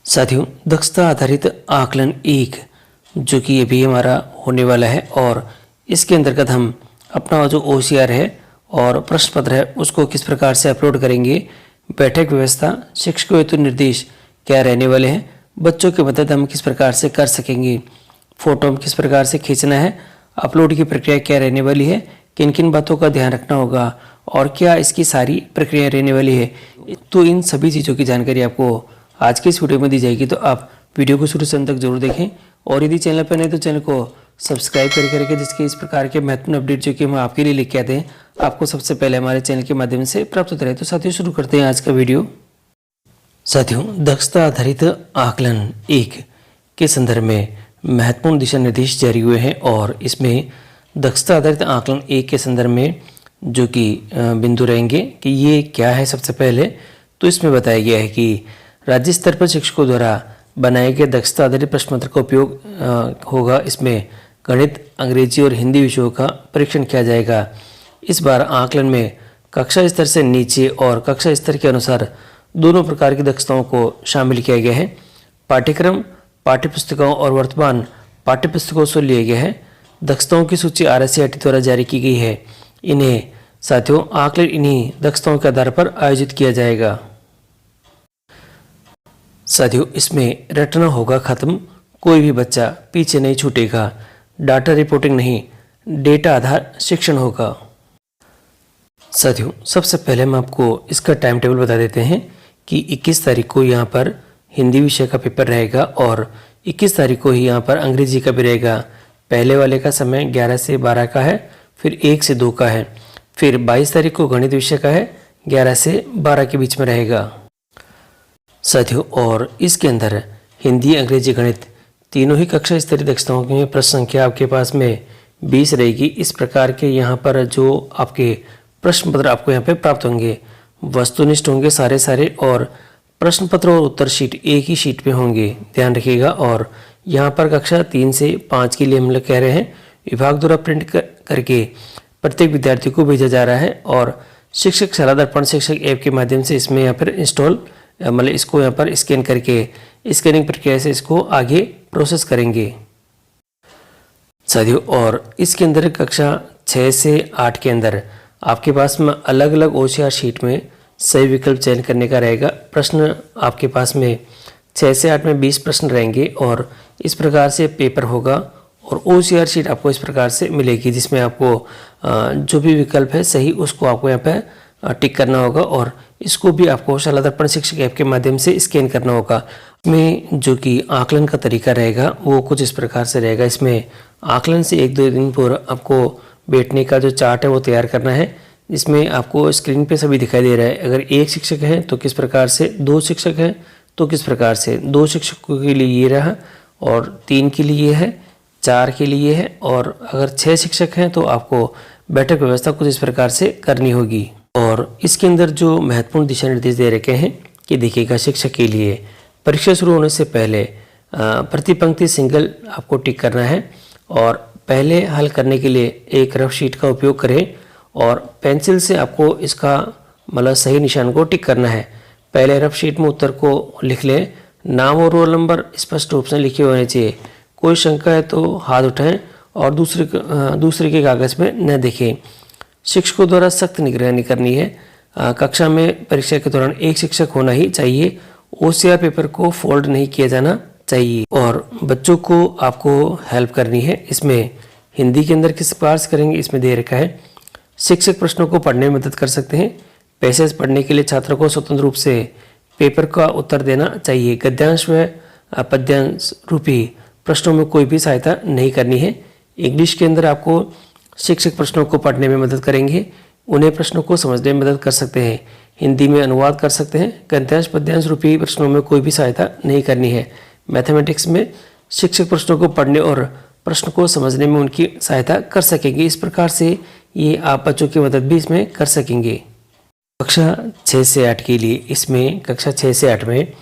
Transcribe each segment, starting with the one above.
साथियों, दक्षता आधारित आकलन 1 जो कि अभी हमारा होने वाला है और इसके अंतर्गत हम अपना जो OCR है और प्रश्न पत्र है उसको किस प्रकार से अपलोड करेंगे, बैठक व्यवस्था, शिक्षकों हेतु निर्देश क्या रहने वाले हैं, बच्चों की मदद हम किस प्रकार से कर सकेंगे, फोटो हम किस प्रकार से खींचना है, अपलोड की प्रक्रिया क्या रहने वाली है, किन किन बातों का ध्यान रखना होगा और क्या इसकी सारी प्रक्रिया रहने वाली है। तो इन सभी चीज़ों की जानकारी आपको आज के इस वीडियो में दी जाएगी, तो आप वीडियो को शुरू से अंत तक जरूर देखें और यदि चैनल पर नहीं तो चैनल को सब्सक्राइब करके जिसके इस प्रकार के महत्वपूर्ण अपडेट जो कि हम आपके लिए लेके आते हैं आपको सबसे पहले हमारे चैनल के माध्यम से प्राप्त होते रहे। तो साथियों शुरू करते हैं आज का वीडियो। साथियों, दक्षता आधारित आकलन 1 के संदर्भ में महत्वपूर्ण दिशा निर्देश जारी हुए हैं और इसमें दक्षता आधारित आकलन 1 के संदर्भ में जो कि बिंदु रहेंगे कि ये क्या है। सबसे पहले तो इसमें बताया गया है कि राज्य स्तर पर शिक्षकों द्वारा बनाए गए दक्षता आधारित प्रश्न पत्र का उपयोग होगा। इसमें गणित, अंग्रेजी और हिंदी विषयों का परीक्षण किया जाएगा। इस बार आकलन में कक्षा स्तर से नीचे और कक्षा स्तर के अनुसार दोनों प्रकार की दक्षताओं को शामिल किया गया है। पाठ्यक्रम पाठ्यपुस्तकों और वर्तमान पाठ्यपुस्तकों से लिए गए हैं। दक्षताओं की सूची RSCRT द्वारा जारी की गई है। इन्हें साथियों आकलन इन्हीं दक्षताओं के आधार पर आयोजित किया जाएगा। साथियों, इसमें रटना होगा खत्म, कोई भी बच्चा पीछे नहीं छूटेगा, डाटा रिपोर्टिंग नहीं, डेटा आधार शिक्षण होगा। साथियों, सबसे पहले हम आपको इसका टाइम टेबल बता देते हैं कि 21 तारीख को यहाँ पर हिंदी विषय का पेपर रहेगा और 21 तारीख को ही यहाँ पर अंग्रेजी का भी रहेगा। पहले वाले का समय 11 से 12 का है, फिर 1 से 2 का है, फिर 22 तारीख को गणित विषय का है, 11 से 12 के बीच में रहेगा। साथियों, और इसके अंदर हिंदी, अंग्रेजी, गणित तीनों ही कक्षा स्तरीय दक्षताओं की प्रश्न संख्या आपके पास में 20 रहेगी। इस प्रकार के यहाँ पर जो आपके प्रश्न पत्र आपको यहाँ पे प्राप्त होंगे वस्तुनिष्ठ होंगे सारे और प्रश्न पत्र और उत्तर शीट एक ही शीट पे होंगे, ध्यान रखिएगा। और यहाँ पर कक्षा 3 से 5 के लिए हम लोग कह रहे हैं विभाग द्वारा प्रिंट करके प्रत्येक विद्यार्थी को भेजा जा रहा है और शिक्षक सलाह दर्पण शिक्षक ऐप के माध्यम से इसमें यहाँ पर इंस्टॉल मतलब इसको यहाँ पर स्कैन करके स्कैनिंग प्रक्रिया से इसको आगे प्रोसेस करेंगे। साथियों, और इसके अंदर कक्षा 6 से 8 के अंदर आपके पास में अलग अलग OCR शीट में सही विकल्प चयन करने का रहेगा। प्रश्न आपके पास में 6 से 8 में 20 प्रश्न रहेंगे और इस प्रकार से पेपर होगा और OCR शीट आपको इस प्रकार से मिलेगी जिसमें आपको जो भी विकल्प है सही उसको आपको यहाँ पे टिक करना होगा और इसको भी आपको सलाह दर्पण शिक्षक ऐप के माध्यम से स्कैन करना होगा। इसमें जो कि आकलन का तरीका रहेगा वो कुछ इस प्रकार से रहेगा। इसमें आकलन से 1-2 दिन पूर्व आपको बैठने का जो चार्ट है वो तैयार करना है। इसमें आपको स्क्रीन पे सभी दिखाई दे रहा है। अगर 1 शिक्षक है तो किस प्रकार से, 2 शिक्षक हैं तो किस प्रकार से, 2 शिक्षकों के लिए ये रहा और 3 के लिए है, 4 के लिए है और अगर 6 शिक्षक हैं तो आपको बैठक व्यवस्था कुछ इस प्रकार से करनी होगी। और इसके अंदर जो महत्वपूर्ण दिशा निर्देश दे रखे हैं कि देखिएगा, शिक्षक के लिए परीक्षा शुरू होने से पहले प्रति पंक्ति सिंगल आपको टिक करना है और पहले हल करने के लिए एक रफ शीट का उपयोग करें और पेंसिल से आपको इसका मतलब सही निशान को टिक करना है। पहले रफ शीट में उत्तर को लिख लें, नाम और रोल नंबर स्पष्ट रूप से लिखे होने चाहिए। कोई शंका है तो हाथ उठाएं और दूसरे के कागज़ में न देखें। शिक्षकों द्वारा सख्त निगरानी करनी है। कक्षा में परीक्षा के दौरान एक शिक्षक होना ही चाहिए। OCR पेपर को फोल्ड नहीं किया जाना चाहिए और बच्चों को आपको हेल्प करनी है। इसमें हिंदी के अंदर किस प्रकार से करेंगे इसमें दे रखा है। शिक्षक प्रश्नों को पढ़ने में मदद कर सकते हैं। पैसेज पढ़ने के लिए छात्रों को स्वतंत्र रूप से पेपर का उत्तर देना चाहिए। गद्यांश व पद्यांश रूपी प्रश्नों में कोई भी सहायता नहीं करनी है। इंग्लिश के अंदर आपको शिक्षक प्रश्नों को पढ़ने में मदद करेंगे, उन्हें प्रश्नों को समझने में मदद कर सकते हैं, हिंदी में अनुवाद कर सकते हैं। गद्यांश पद्यांश रूपी प्रश्नों में कोई भी सहायता नहीं करनी है। मैथमेटिक्स में शिक्षक प्रश्नों को पढ़ने और प्रश्न को समझने में उनकी सहायता कर सकेंगे। इस प्रकार से ये आप बच्चों की मदद भी इसमें कर सकेंगे। कक्षा 6 से 8 के लिए इसमें कक्षा 6 से 8 में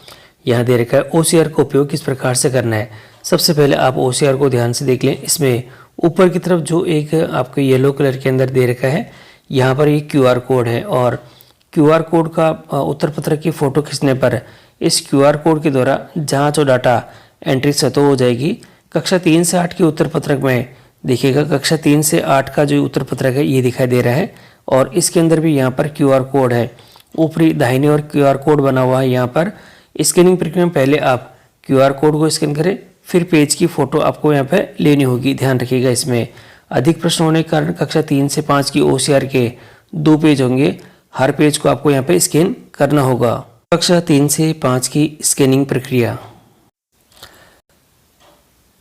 यहाँ दे रखा है OCR का उपयोग किस प्रकार से करना है। सबसे पहले आप OCR को ध्यान से देख लें। इसमें ऊपर की तरफ जो एक आपको येलो कलर के अंदर दे रखा है, यहाँ पर ये QR कोड है और QR कोड का उत्तर पत्र की फ़ोटो खींचने पर इस क्यूआर कोड के द्वारा जांच और डाटा एंट्री स्वतः हो जाएगी। कक्षा 3 से 8 के उत्तर पत्रक में देखिएगा, कक्षा 3 से 8 का जो उत्तर पत्रक है ये दिखाई दे रहा है और इसके अंदर भी यहाँ पर क्यूआर कोड है। ऊपरी दाहिने और क्यूआर कोड बना हुआ है। यहाँ पर स्कैनिंग प्रक्रिया में पहले आप क्यूआर कोड को स्कैन करें, फिर पेज की फ़ोटो आपको यहाँ पे लेनी होगी। ध्यान रखिएगा, इसमें अधिक प्रश्न होने के कारण कक्षा 3 से 5 की OCR के 2 पेज होंगे। हर पेज को आपको यहाँ पे स्कैन करना होगा। कक्षा 3 से 5 की स्कैनिंग प्रक्रिया।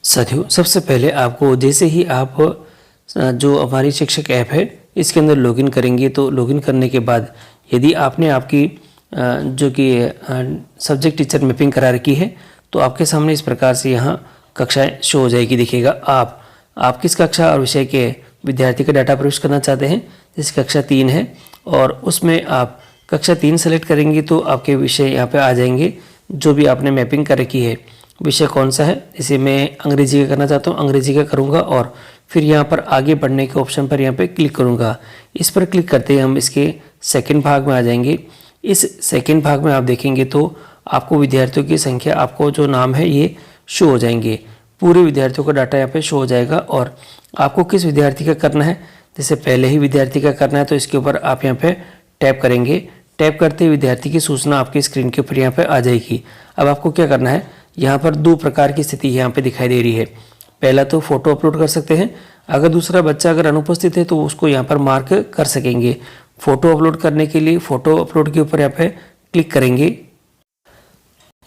साथियों, सबसे पहले आपको जैसे ही आप जो हमारी शिक्षक ऐप है इसके अंदर लॉगिन करेंगे, तो लॉगिन करने के बाद यदि आपने आपकी जो कि सब्जेक्ट टीचर मैपिंग करा रखी है तो आपके सामने इस प्रकार से यहाँ कक्षाएं शो हो जाएगी। देखिएगा, आप किस कक्षा और विषय के विद्यार्थी का डाटा प्रवेश करना चाहते हैं। जैसे कक्षा 3 है और उसमें आप कक्षा 3 सेलेक्ट करेंगे तो आपके विषय यहाँ पे आ जाएंगे जो भी आपने मैपिंग कर रखी है। विषय कौन सा है, जैसे मैं अंग्रेजी का करना चाहता हूँ, अंग्रेजी का करूँगा और फिर यहाँ पर आगे बढ़ने के ऑप्शन पर यहाँ पे क्लिक करूँगा। इस पर क्लिक करते ही हम इसके सेकंड भाग में आ जाएंगे। इस सेकंड भाग में आप देखेंगे तो आपको विद्यार्थियों की संख्या, आपको जो नाम है ये शो हो जाएंगे। पूरे विद्यार्थियों का डाटा यहाँ पे शो हो जाएगा और आपको किस विद्यार्थी का करना है, जैसे पहले ही विद्यार्थी का करना है तो इसके ऊपर आप यहाँ पे टैप करेंगे। टैप करते ही विद्यार्थी की सूचना आपकी स्क्रीन के ऊपर यहाँ पे आ जाएगी। अब आपको क्या करना है, यहाँ पर 2 प्रकार की स्थिति यहाँ पे दिखाई दे रही है। पहला तो फोटो अपलोड कर सकते हैं, अगर दूसरा बच्चा अगर अनुपस्थित है तो उसको यहाँ पर मार्क कर सकेंगे। फोटो अपलोड करने के लिए फोटो अपलोड के ऊपर यहाँ पे क्लिक करेंगे।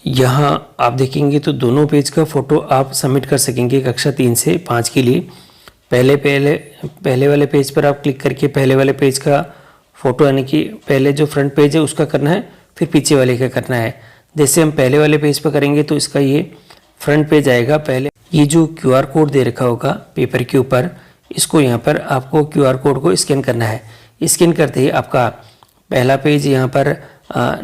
यहाँ आप देखेंगे तो दोनों पेज का फोटो आप सबमिट कर सकेंगे कक्षा 3 से 5 के लिए। पहले वाले पेज पर आप क्लिक करके पहले वाले पेज का फोटो, यानी कि पहले जो फ्रंट पेज है उसका करना है, फिर पीछे वाले का करना है। जैसे हम पहले वाले पेज पर करेंगे तो इसका ये फ्रंट पेज आएगा। पहले ये जो क्यूआर कोड दे रखा होगा पेपर के ऊपर, इसको यहाँ पर आपको क्यूआर कोड को स्कैन करना है। स्कैन करते ही आपका पहला पेज यहाँ पर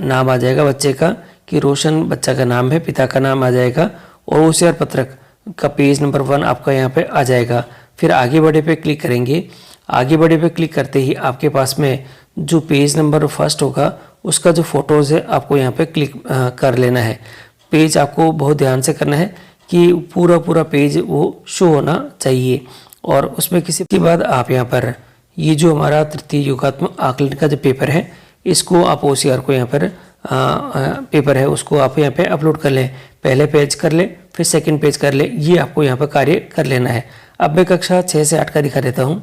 नाम आ जाएगा बच्चे का, कि रोशन बच्चा का नाम है, पिता का नाम आ जाएगा और OCR पत्रक का पेज नंबर 1 आपका यहाँ पे आ जाएगा। फिर आगे बढ़े पे क्लिक करेंगे। आगे बढ़े पे क्लिक करते ही आपके पास में जो पेज नंबर 1 होगा उसका जो फोटोज़ है आपको यहाँ पे क्लिक कर लेना है। पेज आपको बहुत ध्यान से करना है कि पूरा पेज वो शो होना चाहिए और उसमें किसी के बाद आप यहाँ पर ये जो हमारा तृतीय योगात्मक आकलन का जो पेपर है इसको आप OCR को यहाँ पर पेपर है उसको आप यहाँ पे अपलोड कर लें। पहले पेज कर ले, फिर सेकंड पेज कर ले, ये आपको यहाँ पर कार्य कर लेना है। अब मैं कक्षा 6 से 8 का दिखा देता हूँ।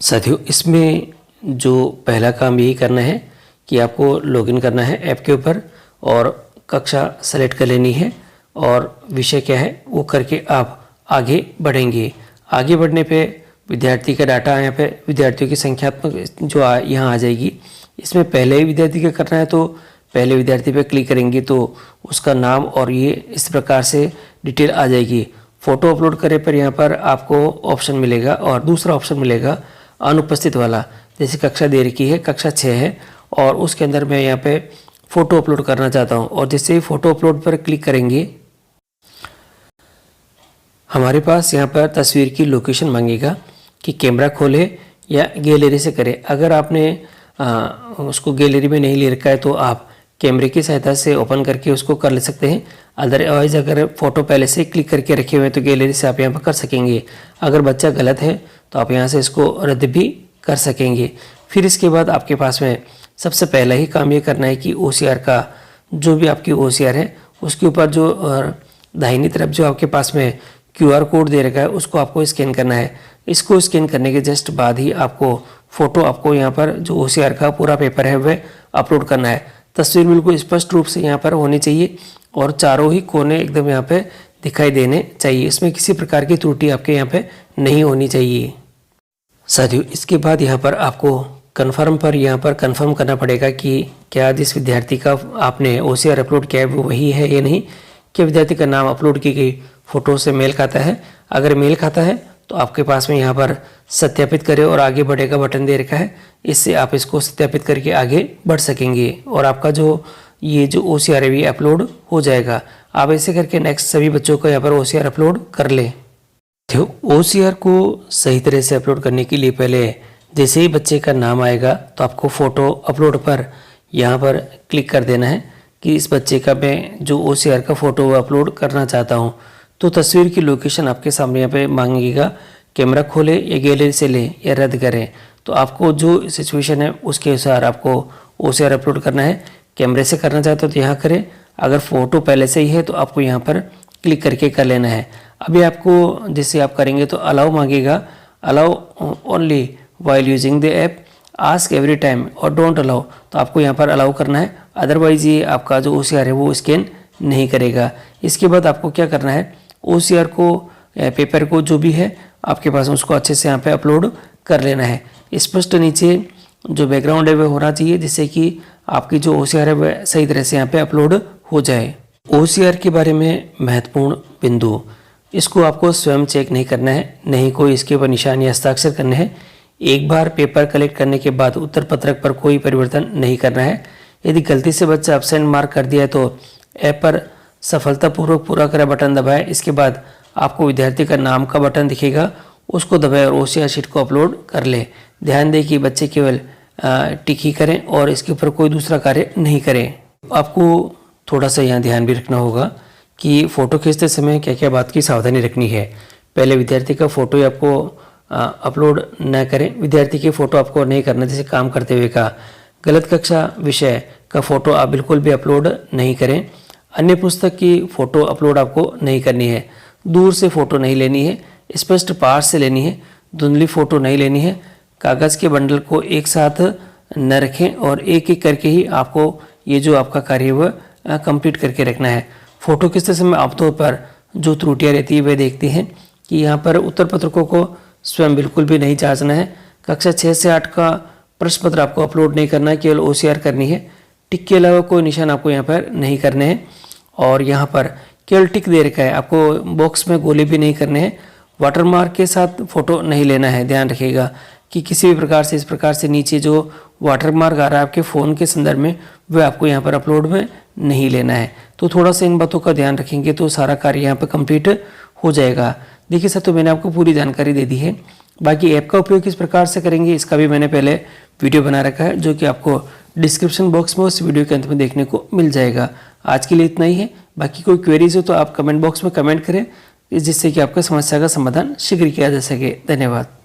साथियों, इसमें जो पहला काम यही करना है कि आपको लॉगिन करना है ऐप के ऊपर और कक्षा सेलेक्ट कर लेनी है और विषय क्या है वो करके आप आगे बढ़ेंगे। आगे बढ़ने पे विद्यार्थी का डाटा यहाँ पे विद्यार्थियों की संख्यात्मक जो यहाँ आ जाएगी। इसमें पहले ही विद्यार्थी का करना है तो पहले विद्यार्थी पे क्लिक करेंगे तो उसका नाम और ये इस प्रकार से डिटेल आ जाएगी। फ़ोटो अपलोड करे पर यहाँ पर आपको ऑप्शन मिलेगा और दूसरा ऑप्शन मिलेगा अनुपस्थित वाला। जैसे कक्षा दे रखी है, कक्षा 6 है और उसके अंदर मैं यहाँ पे फ़ोटो अपलोड करना चाहता हूँ और जैसे ही फ़ोटो अपलोड पर क्लिक करेंगे हमारे पास यहाँ पर तस्वीर की लोकेशन मांगेगा कि कैमरा खोले या गैलरी से करे। अगर आपने उसको गैलरी में नहीं ले रखा है तो आप कैमरे की सहायता से ओपन करके उसको कर ले सकते हैं। अदरवाइज अगर फ़ोटो पहले से क्लिक करके रखे हुए हैं तो गैलरी से आप यहाँ पर कर सकेंगे। अगर बच्चा गलत है तो आप यहाँ से इसको रद्द भी कर सकेंगे। फिर इसके बाद आपके पास में सबसे पहला ही काम ये करना है कि OCR का जो भी आपकी OCR है उसके ऊपर जो दाहिनी तरफ जो आपके पास में QR कोड दे रखा है उसको आपको स्कैन करना है। इसको स्कैन करने के जस्ट बाद ही आपको फ़ोटो आपको यहाँ पर जो OCR का पूरा पेपर है वह अपलोड करना है। तस्वीर बिल्कुल स्पष्ट रूप से यहाँ पर होनी चाहिए और चारों ही कोने एकदम यहाँ पे दिखाई देने चाहिए। इसमें किसी प्रकार की त्रुटि आपके यहाँ पे नहीं होनी चाहिए। साथियों, इसके बाद यहाँ पर आपको कन्फर्म पर यहाँ पर कन्फर्म करना पड़ेगा कि क्या जिस विद्यार्थी का आपने OCR अपलोड किया है वो वही है या नहीं, क्या विद्यार्थी का नाम अपलोड की गई फ़ोटो से मेल खाता है। अगर मेल खाता है तो आपके पास में यहाँ पर सत्यापित करें और आगे बढ़ेगा बटन दे रखा है, इससे आप इसको सत्यापित करके आगे बढ़ सकेंगे और आपका जो ये जो OCR है ये अपलोड हो जाएगा। आप ऐसे करके नेक्स्ट सभी बच्चों को यहाँ पर OCR अपलोड कर लें। तो OCR को सही तरह से अपलोड करने के लिए पहले जैसे ही बच्चे का नाम आएगा तो आपको फ़ोटो अपलोड पर यहाँ पर क्लिक कर देना है कि इस बच्चे का मैं जो OCR का फ़ोटो अपलोड करना चाहता हूँ, तो तस्वीर की लोकेशन आपके सामने यहाँ पे मांगेगा। कैमरा खोले या गैलरी से ले या रद्द करें, तो आपको जो सिचुएशन है उसके अनुसार आपको OCR अपलोड करना है। कैमरे से करना चाहते हो तो यहाँ करें, अगर फ़ोटो पहले से ही है तो आपको यहाँ पर क्लिक करके कर लेना है। अभी आपको जैसे आप करेंगे तो अलाउ मांगेगा, allow only while using the app, ask every time और डोंट अलाउ, तो आपको यहाँ पर अलाउ करना है, अदरवाइज़ ये आपका जो OCR है वो स्कैन नहीं करेगा। इसके बाद आपको क्या करना है, OCR को पेपर को जो भी है आपके पास उसको अच्छे से यहाँ पे अपलोड कर लेना है। स्पष्ट नीचे जो बैकग्राउंड है वह होना चाहिए, जिससे कि आपकी जो OCR है वह सही तरह से यहाँ पे अपलोड हो जाए। OCR के बारे में महत्वपूर्ण बिंदु, इसको आपको स्वयं चेक नहीं करना है, नहीं कोई इसके ऊपर निशान या हस्ताक्षर करने हैं। एक बार पेपर कलेक्ट करने के बाद उत्तर पत्रक पर कोई परिवर्तन नहीं करना है। यदि गलती से बच्चा एब्सेंट मार्क कर दिया है तो ऐप पर सफलतापूर्वक पूरा करा बटन दबाएं। इसके बाद आपको विद्यार्थी का नाम का बटन दिखेगा, उसको दबाएं और OCR शीट को अपलोड कर लें। ध्यान दें कि बच्चे केवल टिक ही करें और इसके ऊपर कोई दूसरा कार्य नहीं करें। आपको थोड़ा सा यहाँ ध्यान भी रखना होगा कि फ़ोटो खींचते समय क्या क्या बात की सावधानी रखनी है। पहले विद्यार्थी का फ़ोटो आपको अपलोड न करें, विद्यार्थी की फ़ोटो आपको नहीं करना, जैसे काम करते हुए का। गलत कक्षा विषय का फ़ोटो आप बिल्कुल भी अपलोड नहीं करें। अन्य पुस्तक की फ़ोटो अपलोड आपको नहीं करनी है। दूर से फ़ोटो नहीं लेनी है, स्पष्ट पास से लेनी है, धुंधली फ़ोटो नहीं लेनी है। कागज़ के बंडल को एक साथ न रखें और एक एक करके ही आपको ये जो आपका कार्य वह कंप्लीट करके रखना है। फ़ोटो खींचते समय आमतौर पर जो त्रुटियाँ रहती है वे देखते हैं कि यहाँ पर उत्तर पत्रकों को स्वयं बिल्कुल भी नहीं जांचना है। कक्षा 6 से 8 का प्रश्न पत्र आपको अपलोड नहीं करना है, केवल OCR करनी है। टिक के अलावा कोई निशान आपको यहाँ पर नहीं करने हैं और यहाँ पर केवल टिक दे रखा है, आपको बॉक्स में गोले भी नहीं करने हैं। वाटरमार्क के साथ फ़ोटो नहीं लेना है। ध्यान रखिएगा कि किसी भी प्रकार से इस प्रकार से नीचे जो वाटरमार्क आ रहा है आपके फ़ोन के संदर्भ में, वह आपको यहाँ पर अपलोड में नहीं लेना है। तो थोड़ा सा इन बातों का ध्यान रखेंगे तो सारा कार्य यहाँ पर कंप्लीट हो जाएगा। देखिए सर, तो मैंने आपको पूरी जानकारी दे दी है। बाकी ऐप का उपयोग किस प्रकार से करेंगे इसका भी मैंने पहले वीडियो बना रखा है, जो कि आपको डिस्क्रिप्शन बॉक्स में उस वीडियो के अंत में देखने को मिल जाएगा। आज के लिए इतना ही है। बाकी कोई क्वेरीज हो तो आप कमेंट बॉक्स में कमेंट करें, जिससे कि आपका समस्या का समाधान शीघ्र किया जा सके। धन्यवाद।